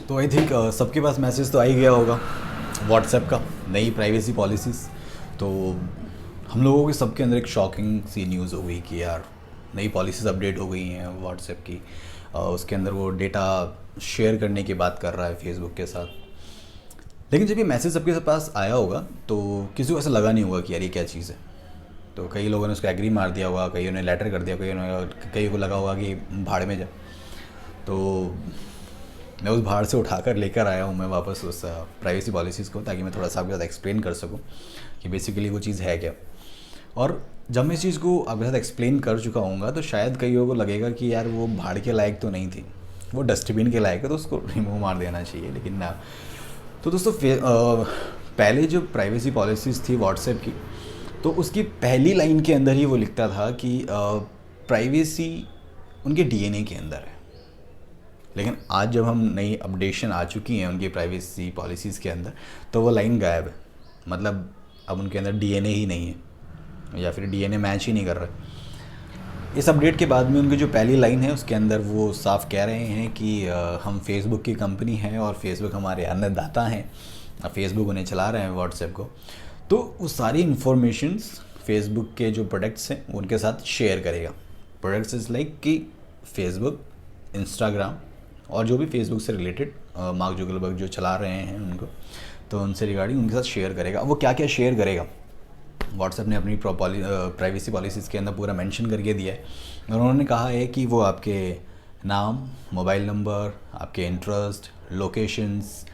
तो I think सबके पास message तो आ ही गया होगा व्हाट्सएप का, नई प्राइवेसी पॉलिसीज़। तो हम लोगों के सबके अंदर एक शॉकिंग सी न्यूज़ हो गई कि यार नई पॉलिसीज़ अपडेट हो गई हैं व्हाट्सएप की। उसके अंदर वो डेटा शेयर करने की बात कर रहा है फेसबुक के साथ। लेकिन जब ये मैसेज सबके पास आया होगा तो किसी को ऐसा लगा नहीं होगा कि यार ये क्या चीज़ है। तो कई लोगों ने उसको एग्री मार दिया होगा, कईयों ने लेटर कर दिया, कई को लगा होगा कि भाड़ में जा। तो मैं उस भाड़ से उठाकर लेकर आया हूँ मैं वापस उस प्राइवेसी पॉलिसीज़ को, ताकि मैं थोड़ा सा आपके साथ एक्सप्लेन कर सकूँ कि बेसिकली वो चीज़ है क्या। और जब मैं इस चीज़ को आपके साथ एक्सप्लेन कर चुका हूँगा तो शायद कईयों को लगेगा कि यार वो भाड़ के लायक तो नहीं थी, वो डस्टबिन के लायक है, तो उसको रिमूव मार देना चाहिए। लेकिन ना, तो दोस्तों पहले जो प्राइवेसी पॉलिसीज़ थी व्हाट्सएप की, तो उसकी पहली लाइन के अंदर ही वो लिखता था कि प्राइवेसी उनके डीएनए के अंदर है। लेकिन आज जब हम नई अपडेशन आ चुकी हैं उनकी प्राइवेसी पॉलिसीज़ के अंदर, तो वो लाइन गायब है। मतलब अब उनके अंदर डीएनए ही नहीं है, या फिर डीएनए मैच ही नहीं कर रहा। इस अपडेट के बाद में उनकी जो पहली लाइन है उसके अंदर वो साफ कह रहे हैं कि हम फेसबुक की कंपनी हैं और फेसबुक हमारे अन्नदाता हैं, फेसबुक उन्हें चला रहे हैं व्हाट्सएप को। तो वो सारी इन्फॉर्मेशंस फेसबुक के जो प्रोडक्ट्स हैं उनके साथ शेयर करेगा। प्रोडक्ट्स इज़ लाइक कि फेसबुक, इंस्टाग्राम और जो भी फेसबुक से रिलेटेड मार्क जुकरबर्ग जो चला रहे हैं उनको, तो उनसे रिगार्डिंग उनके साथ शेयर करेगा। वो क्या क्या शेयर करेगा व्हाट्सएप ने अपनी प्राइवेसी पॉलिसीज़ के अंदर पूरा मेंशन करके दिया है। और उन्होंने कहा है कि वो आपके नाम, मोबाइल नंबर, आपके इंटरेस्ट, लोकेशंस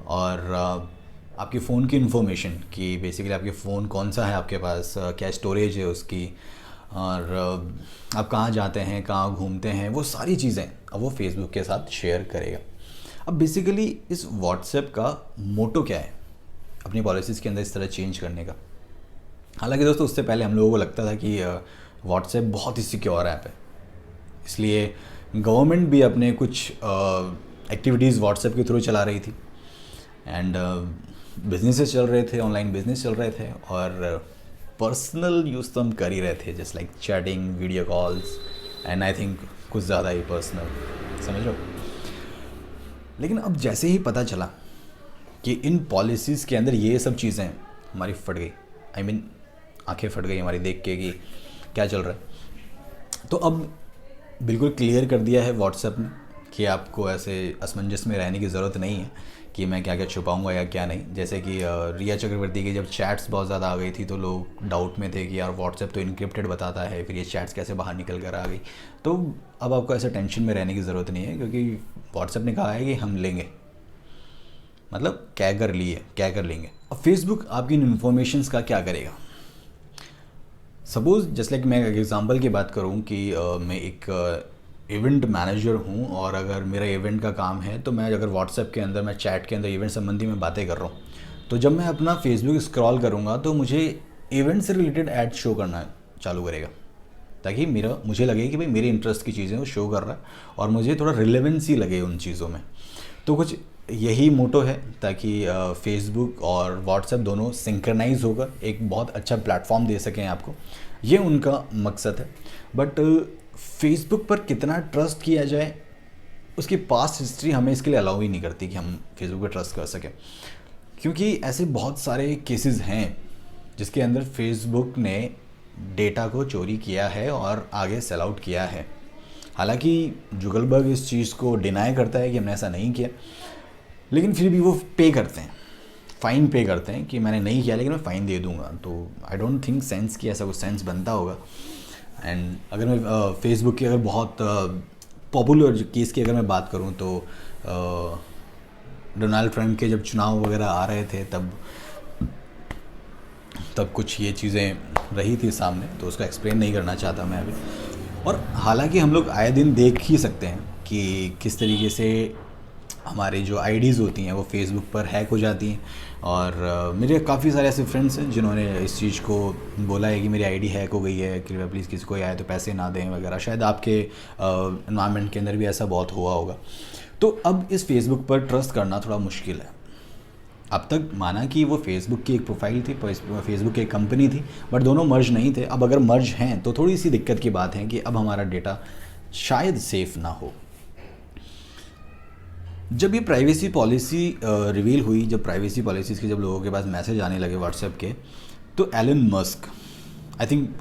और आपके फ़ोन की इन्फॉर्मेशन, कि बेसिकली आपके फ़ोन कौन सा है आपके पास, क्या स्टोरेज है उसकी, और आप कहाँ जाते हैं, कहाँ घूमते हैं, वो सारी चीज़ें अब वो फेसबुक के साथ शेयर करेगा। अब बेसिकली इस व्हाट्सएप का मोटो क्या है अपनी पॉलिसीज़ के अंदर इस तरह चेंज करने का। हालांकि दोस्तों उससे पहले हम लोगों को लगता था कि व्हाट्सएप बहुत ही सिक्योर ऐप है, इसलिए गवर्नमेंट भी अपने कुछ एक्टिविटीज़ व्हाट्सएप के थ्रू चला रही थी, एंड बिजनेसेस चल रहे थे, ऑनलाइन बिजनेस चल रहे थे, और पर्सनल यूज़ तो हम कर ही रहे थे, just like chatting, video calls, and I think कुछ ज़्यादा ही पर्सनल, समझ लो। लेकिन अब जैसे ही पता चला कि इन पॉलिसीज़ के अंदर ये सब चीज़ें, हमारी फट गई, आई मीन आंखें फट गई हमारी देख के कि क्या चल रहा है। तो अब बिल्कुल क्लियर कर दिया है व्हाट्सएप ने कि आपको ऐसे असमंजस में रहने की ज़रूरत नहीं है कि मैं क्या क्या छुपाऊंगा या क्या नहीं। जैसे कि रिया चक्रवर्ती की जब चैट्स बहुत ज़्यादा आ गई थी तो लोग डाउट में थे कि यार व्हाट्सएप तो इनक्रिप्टेड बताता है, फिर ये चैट्स कैसे बाहर निकल कर आ गई। तो अब आपको ऐसे टेंशन में रहने की ज़रूरत नहीं है, क्योंकि व्हाट्सएप ने कहा है कि हम लेंगे, मतलब क्या कर लेंगे। अब फेसबुक आपकी इन इन्फॉर्मेशंस का क्या करेगा। सपोज़ जैसे लाइक मैं एग्जांपल की बात करूं कि मैं एक इवेंट मैनेजर हूं, और अगर मेरा इवेंट का काम है तो मैं अगर व्हाट्सएप के अंदर, मैं चैट के अंदर इवेंट संबंधी में बातें कर रहा हूं, तो जब मैं अपना फेसबुक स्क्रॉल करूंगा तो मुझे इवेंट से रिलेटेड ऐड शो करना चालू करेगा, ताकि मुझे लगे कि भाई मेरे इंटरेस्ट की चीज़ें वो शो कर रहा है और मुझे थोड़ा रिलेवेंसी लगे उन चीज़ों में। तो कुछ यही मोटो है, ताकि फेसबुक और व्हाट्सएप दोनों सिंक्रनाइज होकर एक बहुत अच्छा प्लेटफॉर्म दे सकें आपको, ये उनका मकसद है। बट फेसबुक पर कितना ट्रस्ट किया जाए, उसकी पास्ट हिस्ट्री हमें इसके लिए अलाउ ही नहीं करती कि हम फेसबुक पर ट्रस्ट कर सकें, क्योंकि ऐसे बहुत सारे केसेस हैं जिसके अंदर फेसबुक ने डेटा को चोरी किया है और आगे सेल आउट किया है। हालांकि जुगलबर्ग इस चीज़ को डिनाई करता है कि हमने ऐसा नहीं किया, लेकिन फिर भी वो पे करते हैं, फ़ाइन पे करते हैं कि मैंने नहीं किया लेकिन मैं फ़ाइन दे दूंगा। तो आई डोंट थिंक सेंस कि ऐसा कुछ सेंस बनता होगा। एंड अगर मैं फेसबुक की अगर बहुत पॉपुलर केस की अगर मैं बात करूं तो डोनाल्ड ट्रंप के जब चुनाव वगैरह आ रहे थे तब कुछ ये चीज़ें रही थी सामने, तो उसको एक्सप्लेन नहीं करना चाहता मैं अभी। और हालांकि हम लोग आए दिन देख ही सकते हैं कि किस तरीके से हमारी जो आईडीज़ होती हैं वो फेसबुक पर हैक हो जाती हैं। और मेरे काफ़ी सारे ऐसे फ्रेंड्स हैं जिन्होंने इस चीज़ को बोला है कि मेरी आईडी हैक हो गई है, कृपया प्लीज़ किसी को आए तो पैसे ना दें वगैरह। शायद आपके एनवायरनमेंट के अंदर भी ऐसा बहुत हुआ होगा। तो अब इस फेसबुक पर ट्रस्ट करना थोड़ा मुश्किल है। अब तक माना कि वो फेसबुक की एक प्रोफाइल थी, फेसबुक की एक कंपनी थी, बट दोनों मर्ज नहीं थे। अब अगर मर्ज हैं तो थोड़ी सी दिक्कत की बात है कि अब हमारा डेटा शायद सेफ़ ना हो। जब ये प्राइवेसी पॉलिसी रिवील हुई, जब प्राइवेसी पॉलिसीज़ के जब लोगों के पास मैसेज आने लगे व्हाट्सएप के, तो एलन मस्क, आई थिंक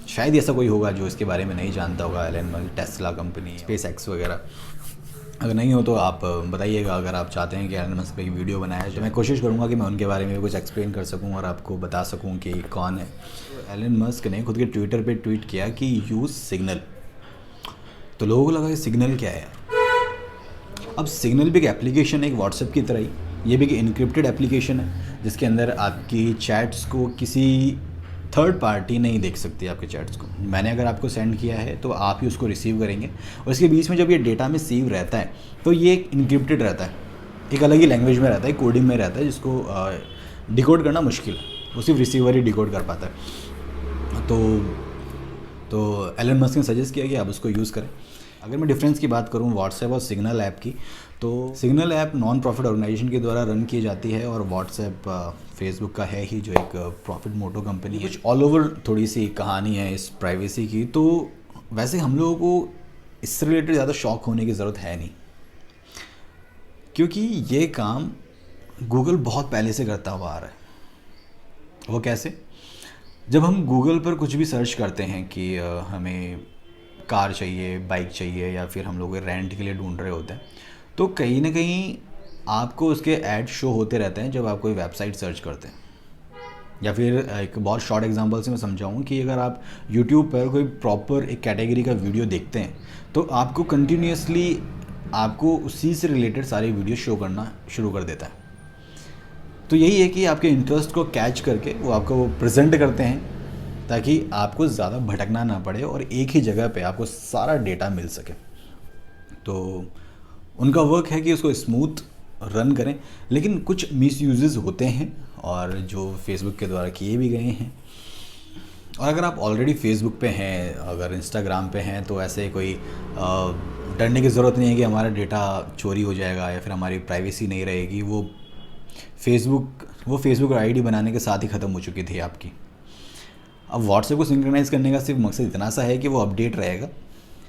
शायद ऐसा कोई होगा जो इसके बारे में नहीं जानता होगा। Elon Musk, Tesla company, SpaceX वगैरह, अगर नहीं हो तो आप बताइएगा अगर आप चाहते हैं कि एलन मस्क पे एक वीडियो बनाया जाए। मैं कोशिश करूंगा कि मैं उनके बारे में कुछ एक्सप्लेन कर सकूं और आपको बता सकूं कि कौन है। एलन मस्क ने खुद के ट्विटर पे ट्वीट किया कि यूज़ सिग्नल। तो लोगों को लगा कि सिग्नल क्या है। अब सिग्नल भी एक एप्लीकेशन है, एक व्हाट्सएप की तरह ही। ये भी एक इनक्रिप्टेड एप्लीकेशन है जिसके अंदर आपकी चैट्स को किसी थर्ड पार्टी नहीं देख सकती। आपके चैट्स को मैंने अगर आपको सेंड किया है तो आप ही उसको रिसीव करेंगे, और इसके बीच में जब ये डेटा में सेव रहता है तो ये एक इनक्रिप्टेड रहता है, एक अलग ही लैंग्वेज में रहता है, कोडिंग में रहता है, जिसको डिकोड करना मुश्किल है, वो सिर्फ रिसीवर ही डिकोड कर पाता है। तो एलन मस्क ने सजेस्ट किया कि आप उसको यूज़ करें। अगर मैं डिफरेंस की बात करूं व्हाट्सएप और सिग्नल ऐप की, तो Signal app non profit organisation के द्वारा रन की जाती है, और व्हाट्सएप फेसबुक का है ही, जो एक प्रॉफिट मोटो कंपनी है। कुछ ऑल ओवर थोड़ी सी कहानी है इस प्राइवेसी की। तो वैसे हम लोगों को इससे रिलेटेड ज़्यादा शॉक होने की ज़रूरत है नहीं, क्योंकि ये काम गूगल बहुत पहले से करता हुआ आ रहा है। वो कैसे? जब हम गूगल पर कुछ भी सर्च करते हैं कि हमें कार चाहिए, बाइक चाहिए, या फिर हम लोग रेंट के लिए ढूंढ रहे होते हैं, तो कहीं ना कहीं आपको उसके ऐड शो होते रहते हैं जब आप कोई वेबसाइट सर्च करते हैं। या फिर एक बहुत शॉर्ट एग्जांपल से मैं समझाऊँ कि अगर आप यूट्यूब पर कोई प्रॉपर एक कैटेगरी का वीडियो देखते हैं तो आपको कंटिन्यूसली आपको उसी से रिलेटेड सारे वीडियो शो करना शुरू कर देता है। तो यही है कि आपके इंटरेस्ट को कैच करके वो आपको प्रेजेंट करते हैं ताकि आपको ज़्यादा भटकना ना पड़े और एक ही जगह पे आपको सारा डेटा मिल सके। तो उनका वर्क है कि उसको स्मूथ रन करें, लेकिन कुछ मिसयूजेस होते हैं और जो फेसबुक के द्वारा किए भी गए हैं। और अगर आप ऑलरेडी फेसबुक पे हैं, अगर इंस्टाग्राम पे हैं, तो ऐसे कोई डरने की ज़रूरत नहीं है कि हमारा डेटा चोरी हो जाएगा या फिर हमारी प्राइवेसी नहीं रहेगी। वो फेसबुक आईडी बनाने के साथ ही ख़त्म हो चुकी थी आपकी। अब व्हाट्सएप को सिंक्रोनाइज़ करने का सिर्फ मकसद इतना सा है कि वो अपडेट रहेगा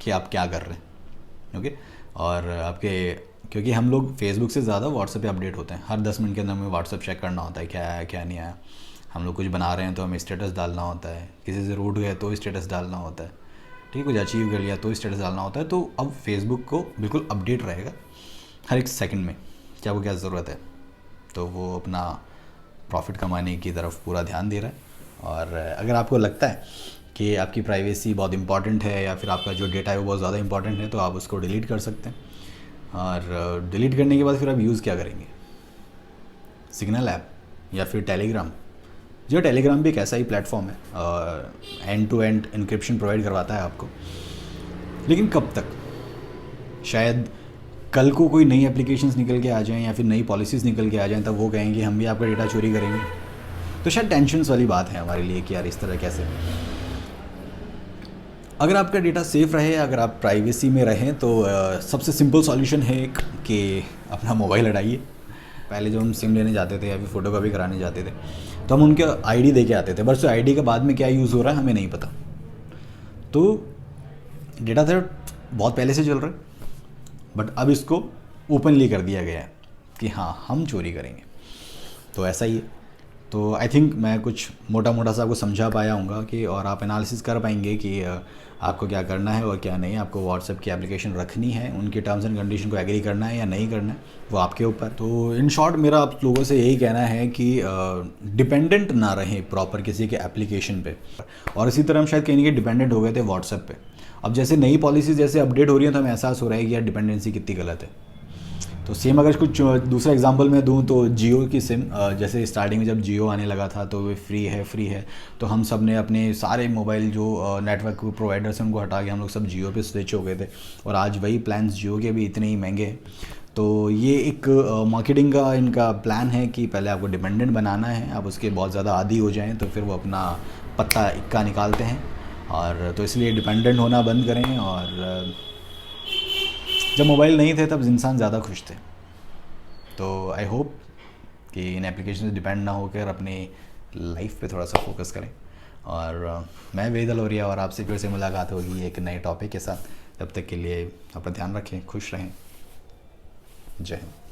कि आप क्या कर रहे हैं। ओके, और क्योंकि हम लोग फेसबुक से ज़्यादा व्हाट्सएप पे अपडेट होते हैं। हर 10 मिनट के अंदर हमें व्हाट्सएप चेक करना होता है, क्या आया क्या नहीं आया। हम लोग कुछ बना रहे हैं तो हमें स्टेटस डालना होता है, किसी से रूठ गए तो स्टेटस डालना होता है, ठीक है, कुछ अचीव कर लिया तो स्टेटस डालना होता है। तो अब फेसबुक को बिल्कुल अपडेट रहेगा हर एक सेकंड में कि आपको क्या ज़रूरत है। तो वो अपना प्रॉफिट कमाने की तरफ पूरा ध्यान दे रहा है। और अगर आपको लगता है कि आपकी प्राइवेसी बहुत इंपॉर्टेंट है या फिर आपका जो डेटा है वो बहुत ज़्यादा इंपॉर्टेंट है, तो आप उसको डिलीट कर सकते हैं। और डिलीट करने के बाद फिर आप यूज़ क्या करेंगे? सिग्नल ऐप या फिर टेलीग्राम। जो टेलीग्राम भी एक ऐसा ही प्लेटफॉर्म है, end to end encryption provide करवाता है आपको। लेकिन कब तक? शायद कल को कोई नई एप्लीकेशंस निकल के आ जाएं या फिर नई पॉलिसीज़ निकल के आ जाएं, तब वो कहेंगे हम भी आपका डेटा चोरी करेंगे। तो शायद टेंशन्स वाली बात है हमारे लिए कि यार इस तरह कैसे। अगर आपका डेटा सेफ़ रहे, अगर आप प्राइवेसी में रहें, तो सबसे सिंपल सॉल्यूशन है एक कि अपना मोबाइल हटाइए। पहले जब हम सिम लेने जाते थे या फिर फ़ोटोकॉपी कराने जाते थे तो हम उनके आईडी दे के आते थे, बस आईडी के बाद में क्या यूज़ हो रहा है हमें नहीं पता। तो डेटा थेफ्ट बहुत पहले से चल रहा है, बट अब इसको ओपनली कर दिया गया है कि हाँ हम चोरी करेंगे। तो ऐसा ही है। तो आई थिंक मैं कुछ मोटा मोटा सा आपको समझा पाया हूँगा कि, और आप एनालिसिस कर पाएंगे कि आपको क्या करना है और क्या नहीं। आपको व्हाट्सएप की एप्लीकेशन रखनी है, उनके टर्म्स एंड कंडीशन को एग्री करना है या नहीं करना है, वो आपके ऊपर। तो इन शॉर्ट मेरा आप लोगों से यही कहना है कि डिपेंडेंट ना रहें प्रॉपर किसी के एप्लीकेशन पे। और इसी तरह हम शायद कहीं ना कहीं डिपेंडेंट हो गए थे व्हाट्सएप पे। अब जैसे नई पॉलिसीज़ जैसे अपडेट हो रही हैं तो हमें एहसास हो रहा है कि यार डिपेंडेंसी कितनी गलत है। तो सेम अगर कुछ दूसरा एग्जांपल मैं दूं तो जियो की सिम, जैसे स्टार्टिंग में जब जियो आने लगा था तो वे फ्री है, तो हम सब ने अपने सारे मोबाइल जो नेटवर्क प्रोवाइडर्स हैं उनको हटा के हम लोग सब जियो पे स्विच हो गए थे। और आज वही प्लान्स जियो के भी इतने ही महंगे हैं। तो ये एक मार्केटिंग का इनका प्लान है कि पहले आपको डिपेंडेंट बनाना है, आप उसके बहुत ज़्यादा आदी हो जाएँ तो फिर वो अपना पत्ता इक्का निकालते हैं। और तो इसलिए डिपेंडेंट होना बंद करें। और जब मोबाइल नहीं थे तब इंसान ज़्यादा खुश थे। तो आई होप कि इन एप्लीकेशन से डिपेंड ना होकर अपनी लाइफ पे थोड़ा सा फोकस करें। और मैं वेद अलोरिया, और आपसे फिर से मुलाकात होगी एक नए टॉपिक के साथ। तब तक के लिए अपना ध्यान रखें, खुश रहें। जय हिंद।